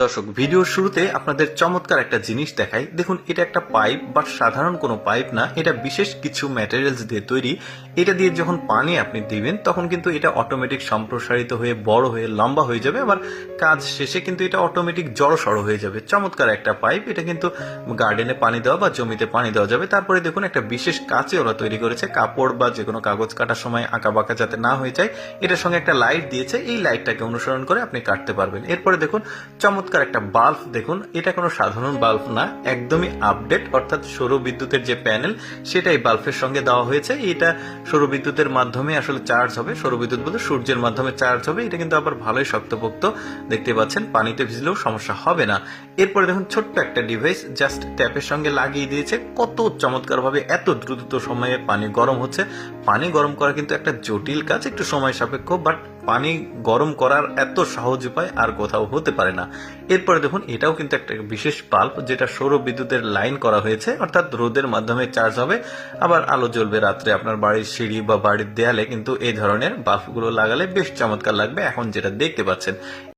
দর্শক, ভিডিওর শুরুতে আপনাদের চমৎকার একটা জিনিস দেখাই। দেখুন, এটা একটা পাইপ, বাট সাধারণ কোনো পাইপ না, এটা বিশেষ কিছু ম্যাটেরিয়ালস দিয়ে তৈরি। এটা দিয়ে যখন পানি আপনি দিবেন তখন কিন্তু এটা অটোমেটিক সম্প্রসারিত হয়ে বড় হয়ে লম্বা হয়ে যাবে, আবার কাজ শেষে কিন্তু এটা অটোমেটিক জড়সড় হয়ে যাবে। চমৎকার একটা পাইপ। এটা কিন্তু গার্ডেনে পানি দেওয়া বা জমিতে পানি দেওয়া যাবে। তারপরে দেখুন, একটা বিশেষ কাঁচে ওরা তৈরি করেছে, কাপড় বা যে কোনো কাগজ কাটার সময় আঁকা বাঁকা যাতে না হয়ে যায়। এটার সঙ্গে একটা লাইট দিয়েছে, এই লাইটটাকে অনুসরণ করে আপনি কাটতে পারবেন। এরপরে দেখুন, চমৎকার একটা বাল্ব। দেখুন, এটা কোনো সাধারণ বাল্ব না, একদমই আপডেট, অর্থাৎ সৌর বিদ্যুতের যে প্যানেল সেটাই বাল্বের সঙ্গে দেওয়া হয়েছে। এটা সৌর বিদ্যুতের মাধ্যমে আসলে চার্জ হবে। সৌর বিদ্যুৎ বলতে সূর্যের মাধ্যমে চার্জ হবে। এটা কিন্তু আবার ভালোই শক্তপোক্ত, দেখতে পাচ্ছেন, পানিতে ভিজলেও সমস্যা হবে না। এরপরে দেখুন, ছোট্ট একটা ডিভাইস জাস্ট ট্যাপের সঙ্গে লাগিয়ে দিয়েছে। কত চমৎকার ভাবে এত দ্রুত সময়ে পানি গরম হচ্ছে। পানি গরম করা কিন্তু একটা জটিল কাজ, একটু সময় সাপেক্ষ, বাট পানি গরম করার এত সহজ উপায় আর কোথাও হতে পারে না। এরপরে দেখুন, এটাও কিন্তু একটা বিশেষ বাল্ব, যেটা সৌর বিদ্যুতের লাইন করা হয়েছে, অর্থাৎ রোদের মাধ্যমে চার্জ হবে, আবার আলো জ্বলবে রাত্রে। আপনার বাড়ির সিঁড়ি বা বাড়ির দেয়ালে কিন্তু এই ধরনের বাল্বগুলো লাগালে বেশ চমৎকার লাগবে, এখন যেটা দেখতে পাচ্ছেন।